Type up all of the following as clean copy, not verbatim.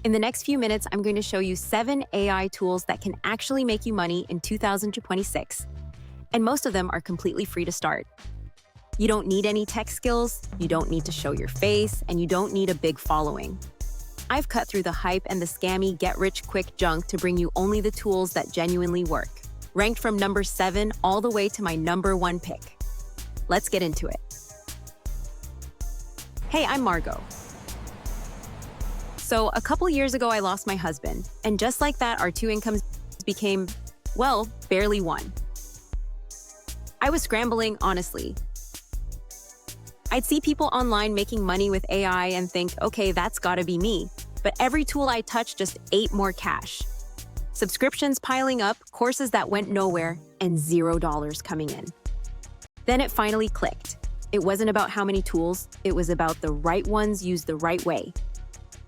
In the next few minutes, I'm going to show you 7 AI tools that can actually make you money in 2026. And most of them are completely free to start. You don't need any tech skills, you don't need to show your face, and you don't need a big following. I've cut through the hype and the scammy get-rich-quick junk to bring you only the tools that genuinely work, ranked from number 7 all the way to my number 1 pick. Let's get into it. Hey, I'm Margot. So a couple years ago, I lost my husband, and just like that, our 2 incomes became, well, barely 1. I was scrambling, honestly. I'd see people online making money with AI and think, okay, that's gotta be me. But every tool I touched just ate more cash. Subscriptions piling up, courses that went nowhere, and $0 coming in. Then it finally clicked. It wasn't about how many tools, it was about the right ones used the right way.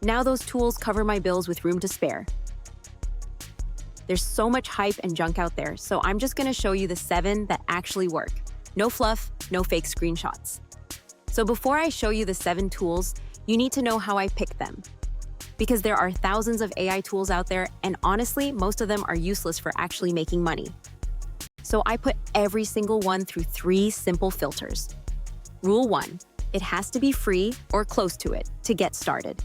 Now those tools cover my bills with room to spare. There's so much hype and junk out there, so I'm just gonna show you the 7 that actually work. No fluff, no fake screenshots. So before I show you the 7 tools, you need to know how I picked them. Because there are thousands of AI tools out there, and honestly, most of them are useless for actually making money. So I put every single one through 3 simple filters. Rule 1, it has to be free or close to it to get started.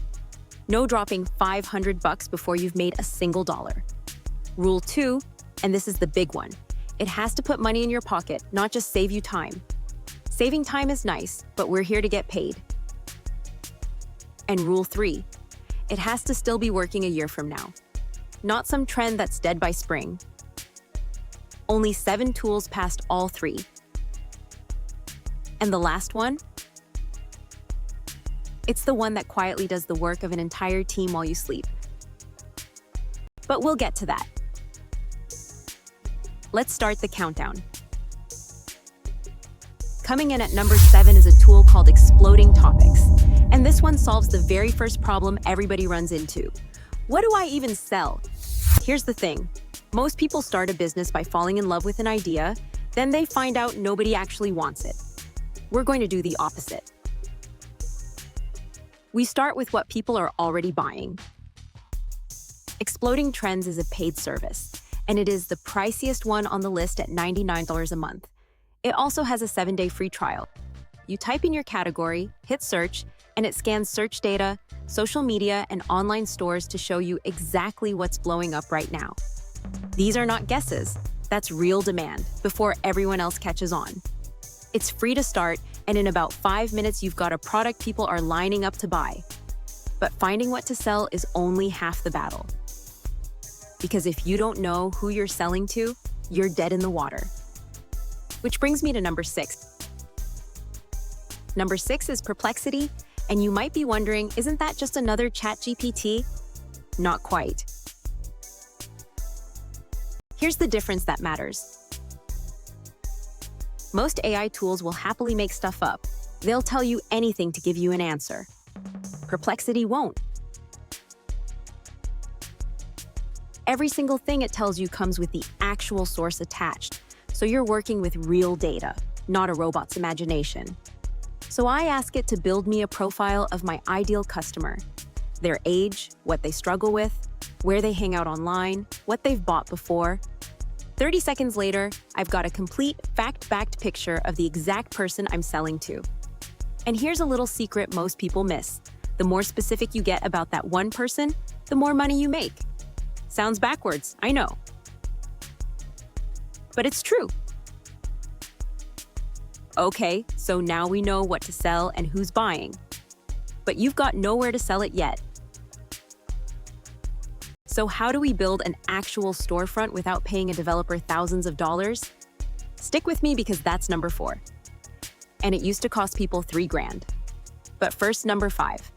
No dropping $500 before you've made a single dollar. Rule 2, and this is the big one, it has to put money in your pocket, not just save you time. Saving time is nice, but we're here to get paid. And rule 3, it has to still be working a year from now. Not some trend that's dead by spring. Only 7 tools passed all 3. And the last one? It's the one that quietly does the work of an entire team while you sleep. But we'll get to that. Let's start the countdown. Coming in at number 7 is a tool called Exploding Topics. And this one solves the very first problem everybody runs into. What do I even sell? Here's the thing. Most people start a business by falling in love with an idea, then they find out nobody actually wants it. We're going to do the opposite. We start with what people are already buying. Exploding Trends is a paid service, and it is the priciest one on the list at $99 a month. It also has a 7-day free trial. You type in your category, hit search, and it scans search data, social media, and online stores to show you exactly what's blowing up right now. These are not guesses. That's real demand before everyone else catches on. It's free to start, and in about 5 minutes, you've got a product people are lining up to buy. But finding what to sell is only half the battle. Because if you don't know who you're selling to, you're dead in the water. Which brings me to number 6. Number 6 is Perplexity, and you might be wondering, isn't that just another ChatGPT? Not quite. Here's the difference that matters. Most AI tools will happily make stuff up. They'll tell you anything to give you an answer. Perplexity won't. Every single thing it tells you comes with the actual source attached, so you're working with real data, not a robot's imagination. So I ask it to build me a profile of my ideal customer, their age, what they struggle with, where they hang out online, what they've bought before. 30 seconds later, I've got a complete, fact-backed picture of the exact person I'm selling to. And here's a little secret most people miss. The more specific you get about that one person, the more money you make. Sounds backwards, I know. But it's true. Okay, so now we know what to sell and who's buying. But you've got nowhere to sell it yet. So how do we build an actual storefront without paying a developer thousands of dollars? Stick with me because that's number 4. And it used to cost people $3,000. But first, number 5.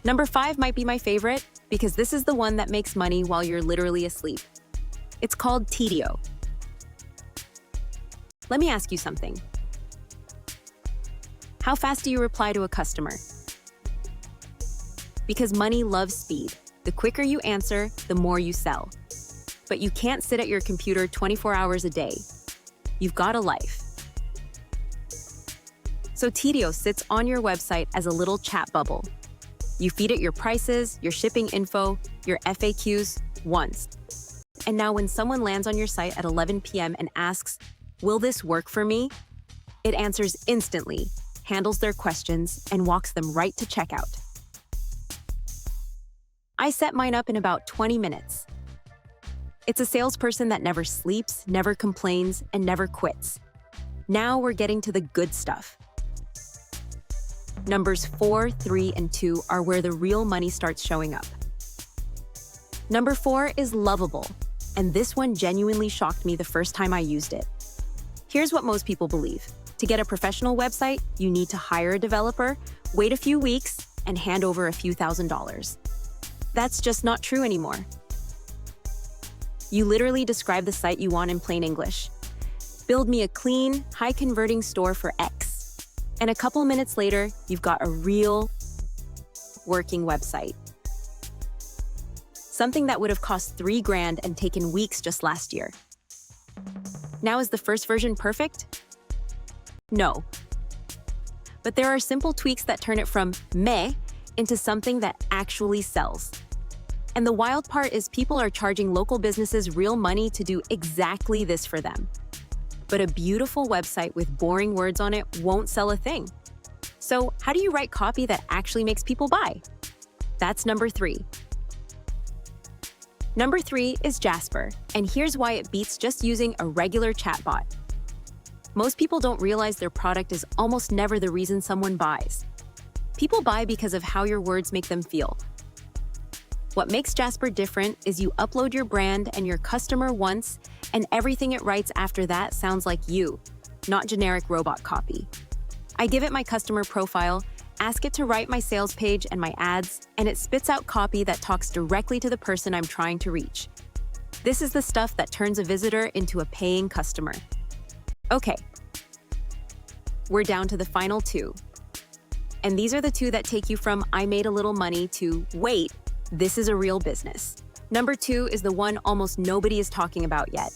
Number 5 might be my favorite because this is the one that makes money while you're literally asleep. It's called Tidio. Let me ask you something. How fast do you reply to a customer? Because money loves speed. The quicker you answer, the more you sell. But you can't sit at your computer 24 hours a day. You've got a life. So Tidio sits on your website as a little chat bubble. You feed it your prices, your shipping info, your FAQs once. And now when someone lands on your site at 11 p.m. and asks, "Will this work for me?" it answers instantly, handles their questions, and walks them right to checkout. I set mine up in about 20 minutes. It's a salesperson that never sleeps, never complains, and never quits. Now we're getting to the good stuff. Numbers 4, 3, and 2 are where the real money starts showing up. Number 4 is lovable, and this one genuinely shocked me the first time I used it. Here's what most people believe. To get a professional website, you need to hire a developer, wait a few weeks, and hand over a few $1,000s. That's just not true anymore. You literally describe the site you want in plain English. Build me a clean, high-converting store for X. And a couple minutes later, you've got a real, working website. Something that would have cost $3,000 and taken weeks just last year. Now, is the first version perfect? No. But there are simple tweaks that turn it from meh into something that actually sells. And the wild part is people are charging local businesses real money to do exactly this for them. But a beautiful website with boring words on it won't sell a thing. So how do you write copy that actually makes people buy? That's number 3. Number 3 is Jasper, and here's why it beats just using a regular chatbot. Most people don't realize their product is almost never the reason someone buys. People buy because of how your words make them feel. What makes Jasper different is you upload your brand and your customer once, and everything it writes after that sounds like you, not generic robot copy. I give it my customer profile, ask it to write my sales page and my ads, and it spits out copy that talks directly to the person I'm trying to reach. This is the stuff that turns a visitor into a paying customer. Okay, we're down to the final 2. And these are the 2 that take you from I made a little money to wait, this is a real business. Number 2 is the one almost nobody is talking about yet.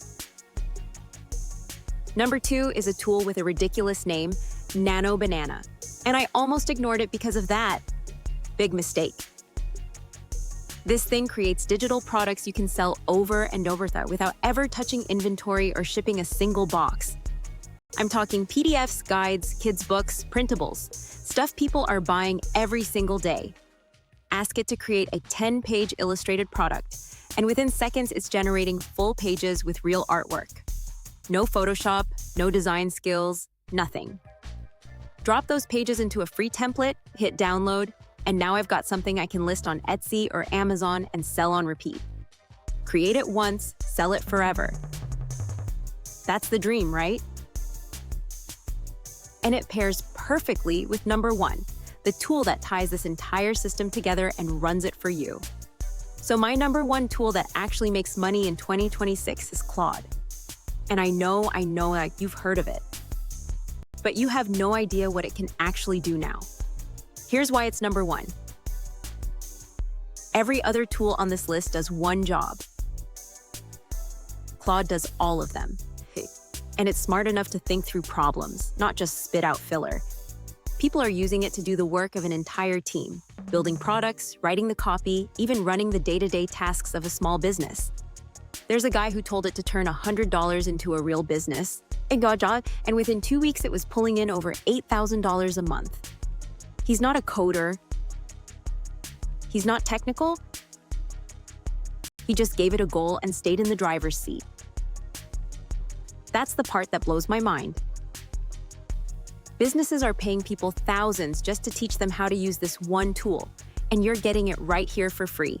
Number 2 is a tool with a ridiculous name, Nano Banana. And I almost ignored it because of that. Big mistake. This thing creates digital products you can sell over and over without ever touching inventory or shipping a single box. I'm talking PDFs, guides, kids' books, printables, stuff people are buying every single day. Ask it to create a 10-page illustrated product, and within seconds it's generating full pages with real artwork. No Photoshop, no design skills, nothing. Drop those pages into a free template, hit download, and now I've got something I can list on Etsy or Amazon and sell on repeat. Create it once, sell it forever. That's the dream, right? And it pairs perfectly with number 1, the tool that ties this entire system together and runs it for you. So my number 1 tool that actually makes money in 2026 is Claude. And I know like you've heard of it. But you have no idea what it can actually do now. Here's why it's number 1. Every other tool on this list does one job. Claude does all of them. And it's smart enough to think through problems, not just spit out filler. People are using it to do the work of an entire team, building products, writing the copy, even running the day-to-day tasks of a small business. There's a guy who told it to turn $100 into a real business, and within 2 weeks it was pulling in over $8,000 a month. He's not a coder. He's not technical. He just gave it a goal and stayed in the driver's seat. That's the part that blows my mind. Businesses are paying people thousands just to teach them how to use this one tool, and you're getting it right here for free.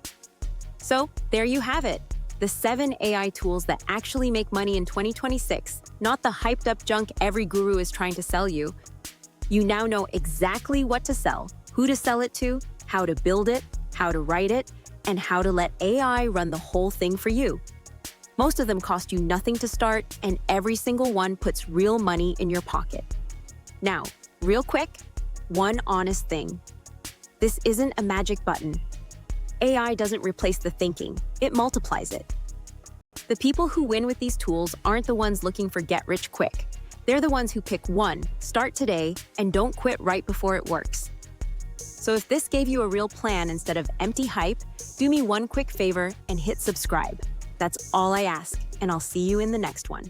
So there you have it, the 7 AI tools that actually make money in 2026, not the hyped up junk every guru is trying to sell you. You now know exactly what to sell, who to sell it to, how to build it, how to write it, and how to let AI run the whole thing for you. Most of them cost you nothing to start, and every single one puts real money in your pocket. Now, real quick, one honest thing. This isn't a magic button. AI doesn't replace the thinking, it multiplies it. The people who win with these tools aren't the ones looking for get rich quick. They're the ones who pick one, start today, and don't quit right before it works. So if this gave you a real plan instead of empty hype, do me one quick favor and hit subscribe. That's all I ask, and I'll see you in the next one.